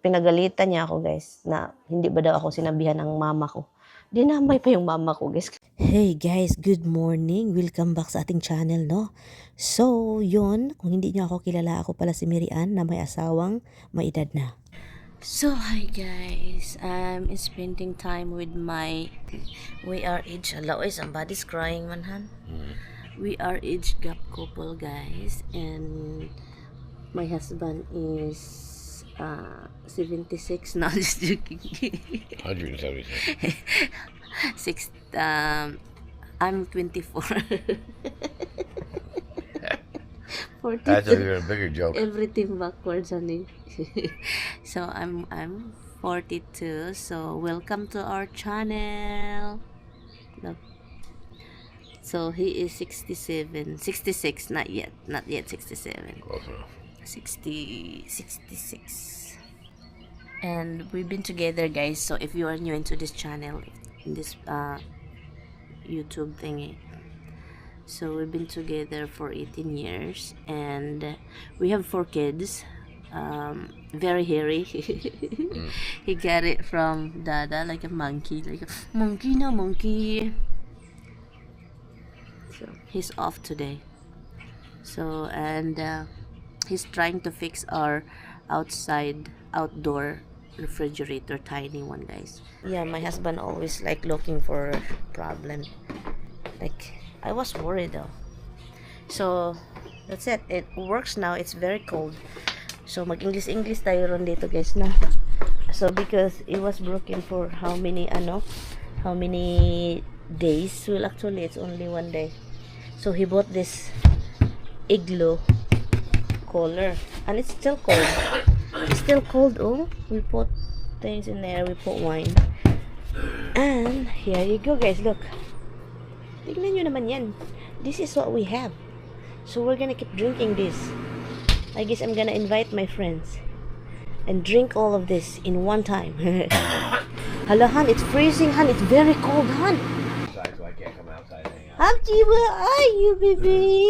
pinagalitan niya ako, guys, na hindi ba daw ako sinabihan ng mama ko. Dinamay pa yung mama ko, guys. Hey guys, good morning. Welcome back sa ating channel, no? So, yun, kung hindi niyo ako kilala, ako pala si Mary Ann na may asawang may edad na. So, hi guys. I'm spending time with my... We are age... Hello, somebody's crying, manhan. We are age gap couple, guys. And my husband is 76. No, just joking. 176. I'm 24. 42. That's even a bigger joke. Everything backwards, honey. So I'm 42. So welcome to our channel. Look. So he is 67, 66, not yet 67. Close enough. 66. And we've been together, guys. So if you are new into this channel, in this YouTube thingy, so we've been together for 18 years and we have 4 kids. Very hairy. He got it from Dada, like a monkey, monkey. So he's off today. So and he's trying to fix our outdoor refrigerator, tiny one, guys. Yeah, my husband always like looking for problem. Like, I was worried though. So that's it. It works now. It's very cold. So mag-English tayo ron dito, guys, na. So because it was broken for how many days? Well, actually it's only 1 day. So he bought this igloo cooler and it's still cold. It's still cold. Oh, we put things in there. We put wine. And here you go, guys. Look. Tignan nyo naman yan. This is what we have. So we're gonna keep drinking this. I guess I'm gonna invite my friends and drink all of this in one time. Hala, Han, it's freezing, Han. It's very cold, Han. So I can't come outside and hang out. Abdi, where are you, baby?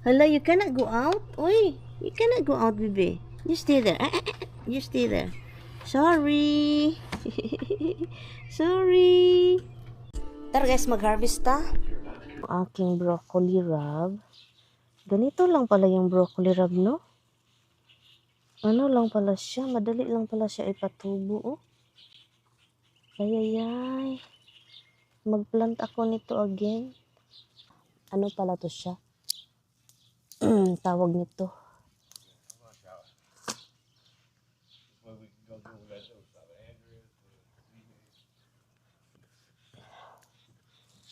Hala, you cannot go out? Oi, you cannot go out, baby. You stay there. You stay there. Sorry. Sorry. Tara, guys, mag-harvest ta. Aking broccoli rub. Ganito lang pala yung broccoli rub, no? Ano lang pala siya? Madali lang pala siya ipatubo, oh. Ayayay. Mag-plant ako nito again. Ano pala to siya? Tawag nito.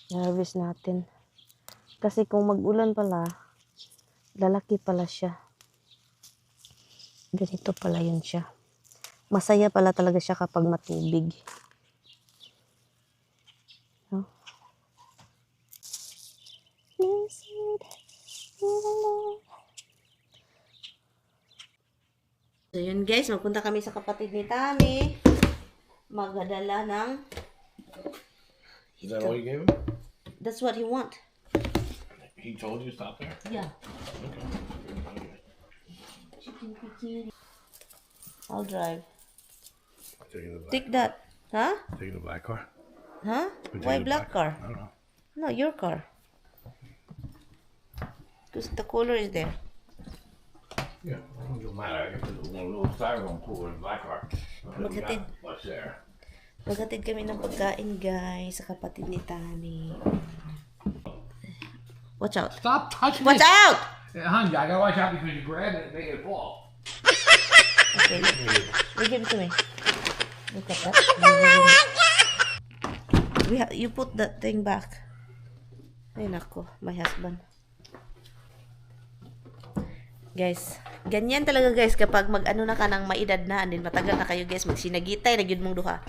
Harvest natin. Kasi kung mag-ulan pala, lalaki pala siya. Ganito pala yun siya. Masaya pala talaga siya kapag matubig. No? So yun, guys, magpunta kami sa kapatid ni Tami. Magdala ng... Is that all you gave him? That's what he want. He told you to stop there? Yeah. Okay. I'll drive. Taking the black. Take that. Huh? Taking the black car? Huh? We're Why taking the black car? I don't know. No, your car. Because the color is there. Yeah, it don't matter. I got the one little styrofoam cooler in the black car. Maghatid. What's there? Maghatid kami ng pagkain, guys, sa kapatid ni Tani. Watch out. Stop touching Watch it! out! Honey, I gotta watch out because you grab it and make it fall. Okay. You give it to me. Look at that. You put that thing back. Ay, nako. My husband. Guys, ganyan talaga, guys, kapag mag-ano na ka ng maedad na, and then matagal na kayo, guys, magsinagitay na gyud mong duha.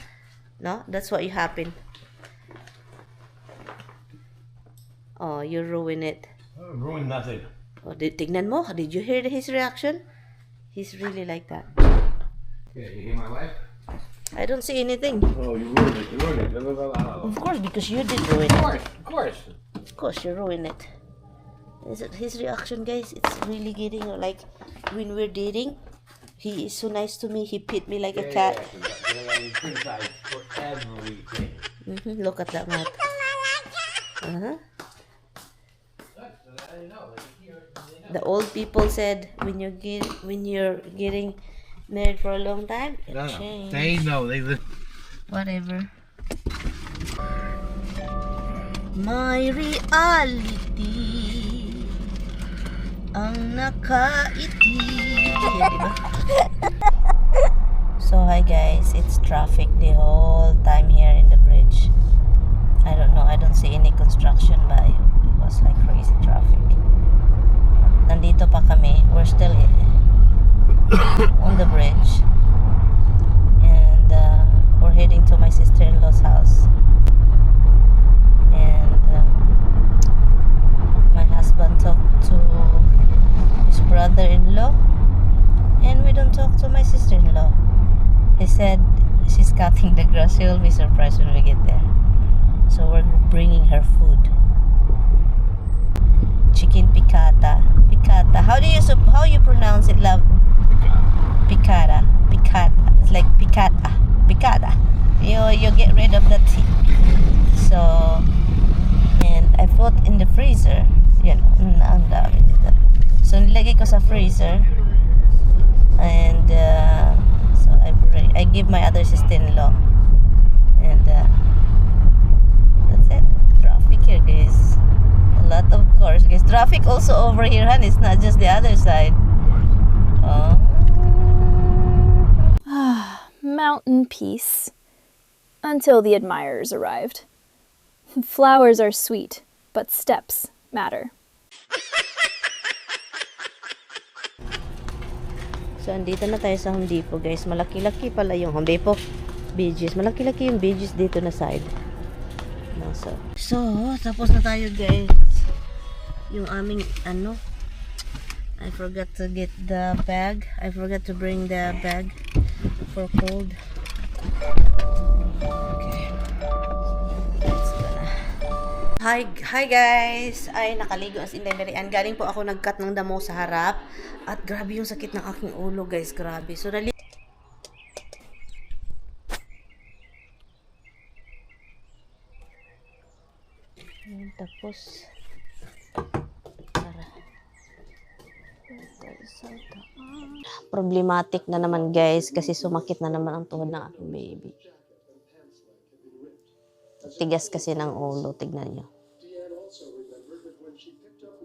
No? That's what you happen. Oh, you ruin it. Ruined nothing. Oh, tignan mo. Did you hear his reaction? He's really like that. Yeah, you hear my wife? I don't see anything. Oh, you ruined it. You ruined it. Of course, because you did ruin it. Of course. Of course, you ruined it. Is it his reaction, guys? It's really getting like when we're dating, He is so nice to me. He pet me like a cat. Yeah, criticize for everything. Look at that mouth. Uh-huh. The old people said when you're getting married for a long time, it changes. They know. They live. Whatever. My reality ang nakaiti. Yan, diba? So hi guys, it's traffic the whole time here in the bridge. I don't know, I don't see any construction but it was like crazy traffic. Nandito pa kami, we're still on the bridge. And we're heading to my sister-in-law's house. And my husband talked to his brother-in-law, and we don't talk to my sister-in-law. He said she's cutting the grass. She will be surprised when we get there. So we're bringing her food. Chicken piccata. Piccata. How you pronounce it, love? Piccata. Piccata. It's like piccata. Piccata. You get rid of the T. So, and I put in the freezer. Yan, ang dami nito. So, nilagay ko sa freezer. And, so, I give my other sister-in-law. And, that's it. Traffic here, guys. A lot of cars, guys. Traffic also over here, han. It's not just the other side. Oh. Mountain peace. Until the admirers arrived. Flowers are sweet, but steps matter. So, andito na tayo sa Home Depot, guys. Malaki-laki pala yung Home Depot. Beiges. Malaki-laki yung Beiges dito na side. So, tapos na tayo, guys. Yung aming, I forgot to get the bag. I forgot to bring the bag for cold. Okay. Let's go na. Hi guys! Ay, nakaligo as in the very end. Galing po ako nag-cut ng damo sa harap. At grabe yung sakit ng aking ulo, guys. Grabe. So, tapos problematic na naman, guys, kasi sumakit na naman ang tuhod ng aking baby. Tigas kasi ng ulo, tignan nyo.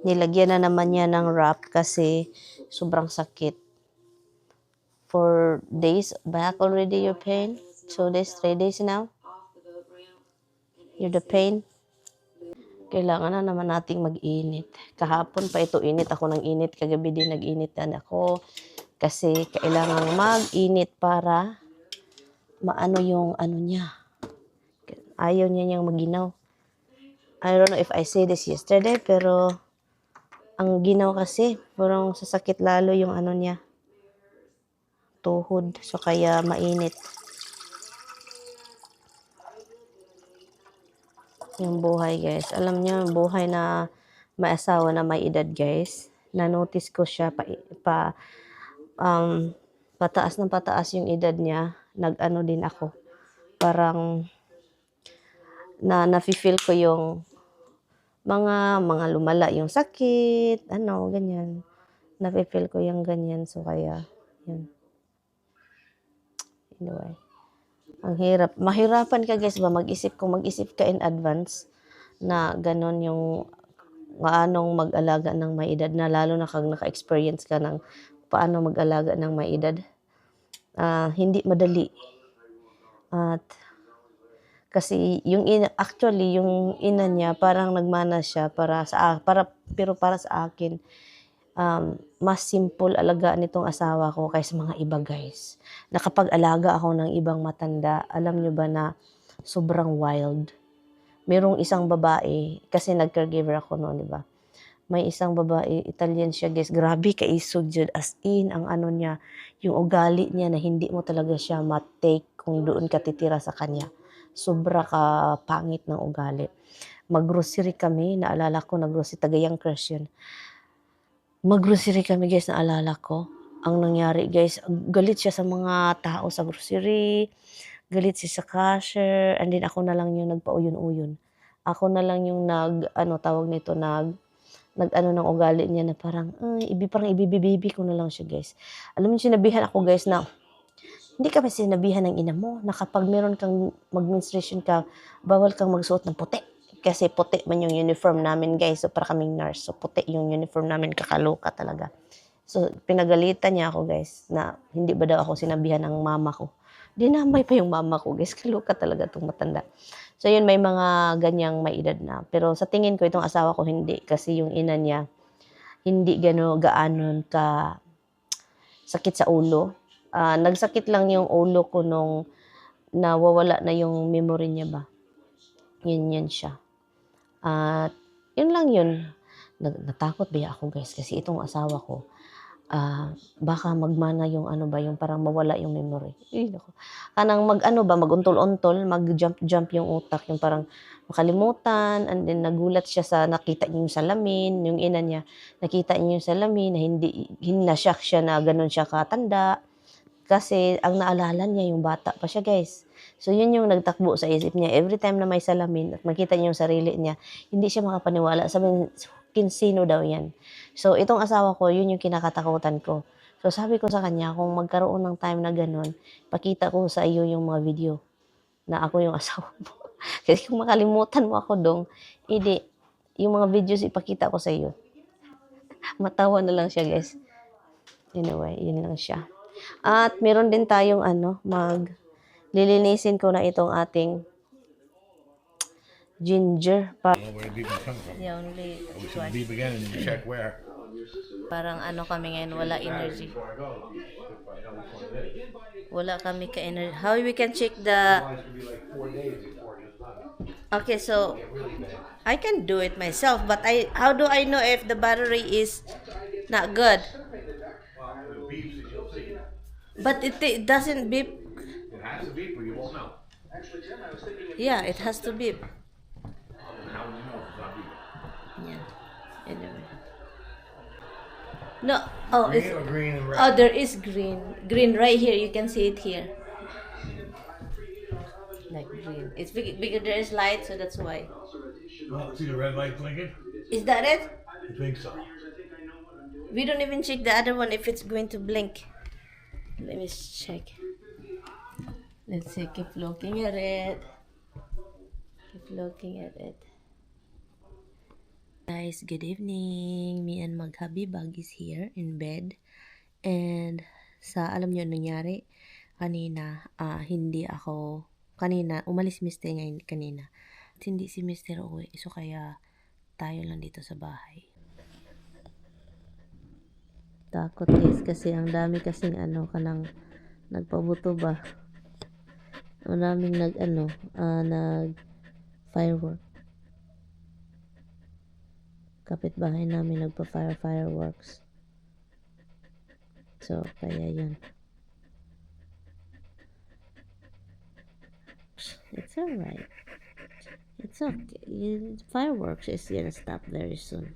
Nilagyan na naman niya ng wrap kasi sobrang sakit. 4 days back already your pain? 2 days, 3 days now? You're the pain? Kailangan na naman nating mag-init. Kahapon pa ito init ako ng init. Kagabi din nag-init na ako. Kasi kailangan mag-init para maano yung niya. Ayaw niya niyang maginaw. I don't know if I say this yesterday, pero ang ginaw kasi, parang sasakit lalo yung niya. Tuhod. So kaya mainit. Yung buhay, guys. Alam niyo, yung buhay na may asawa na may edad, guys. Na-notice ko siya pataas ng pataas yung edad niya. Nag-ano din ako. Parang nafe-feel ko yung mga lumala yung sakit, ganyan. Nafe-feel ko yung ganyan. So kaya, yun. Anyway. Ang hirap. Mahirapan ka, guys, ba? Mag-isip ka in advance na ganon yung anong mag-alaga ng may edad na lalo na kag naka-experience ka ng paano mag-alaga ng may edad. Hindi madali. At kasi yung ina niya parang nagmana siya para sa akin mas simple alagaan nitong asawa ko kaysa mga iba, guys. Nakapag-alaga ako ng ibang matanda, alam nyo ba na sobrang wild. Merong isang babae, kasi nag-caregiver ako noon, di ba? May isang babae, Italian siya, guys. Grabe, kaisog yun. As in, ang niya, yung ugali niya na hindi mo talaga siya matake kung doon ka titira sa kanya. Sobra ka pangit ng ugali. Mag-grocery kami, naalala ko, nag-grocery, Tagayang Crush yun. Mag-grocery kami, guys, naalala ko. ang nangyari guys, galit siya sa mga tao sa grocery, galit siya sa cashier, and then ako na lang yung nagpauyon-uyon. Ako na lang yung tawag nito, nag-ano ng ugali niya na parang, parang ibibibibi ko na lang siya guys. Alam mo, sinabihan ako guys na, hindi ka ba sinabihan ng ina mo na kapag meron kang mag-menstruation ka, bawal kang magsuot ng puti. Kasi puti man yung uniform namin guys, so para kaming nurse, so puti yung uniform namin, kakaloka talaga. So pinagalitan niya ako guys, na hindi ba daw ako sinabihan ng mama ko. Dinamay pa yung mama ko guys, kaloka talaga itong matanda. So yun, may mga ganyang may edad na. Pero sa tingin ko, itong asawa ko hindi. Kasi yung ina niya, hindi gaanon ka sakit sa ulo. Nagsakit lang yung ulo ko nung nawawala na yung memory niya ba. Yun siya. At yun lang yun. Natakot ba ako guys? Kasi itong asawa ko, baka magmana yung yung parang mawala yung memory. Kanang maguntol-untol, mag-jump yung utak, yung parang makalimutan, and then nagulat siya sa nakita niya yung salamin, yung ina niya, nakita niya yung salamin, na hindi na-shock siya na ganun siya katanda. Kasi ang naalala niya yung bata pa siya guys. So yun yung nagtakbo sa isip niya. Every time na may salamin at makita niya yung sarili niya, hindi siya makapaniwala. Sabi, sino daw yan? So itong asawa ko, yun yung kinakatakutan ko. So sabi ko sa kanya, kung magkaroon ng time na ganun, pakita ko sa iyo yung mga video na ako yung asawa mo. Kasi kung makalimutan mo ako dong, hindi, yung mga videos ipakita ko sa iyo. Matawa na lang siya guys. Anyway, yun lang siya. At meron din tayong lilinisin ko na itong ating ginger. I don't know where the beeping come from. Yeah, only We should beep again and check where. parang kami ngayon, wala energy. Wala kami ka-energy. How we can check the... Okay, so I can do it myself, but how do I know if the battery is not good? But it doesn't beep. It has to beep or you won't know. Yeah, it has to beep. How would you know if it's not beeping? Yeah. Anyway. No. Oh, Green or green and red? oh, there is green. Green right here. You can see it here. Like green. It's because there is light, so that's why. Well, see the red light blinking? Is that it? I think so. We don't even check the other one if it's going to blink. Let me check. Let's see. Keep looking at it. Keep looking at it. Guys, good evening. Me and Maghabibag is here in bed. And alam nyo nangyari? Kanina, kanina, umalis si Mr. ngayon kanina. At hindi si Mr. uwi. So kaya tayo lang dito sa bahay. Takot guys kasi ang dami kasing kanang nagpabuto ba. Maraming nag firework. Kapitbahay namin fireworks. So kaya yan. It's alright. It's okay. Fireworks is gonna stop very soon.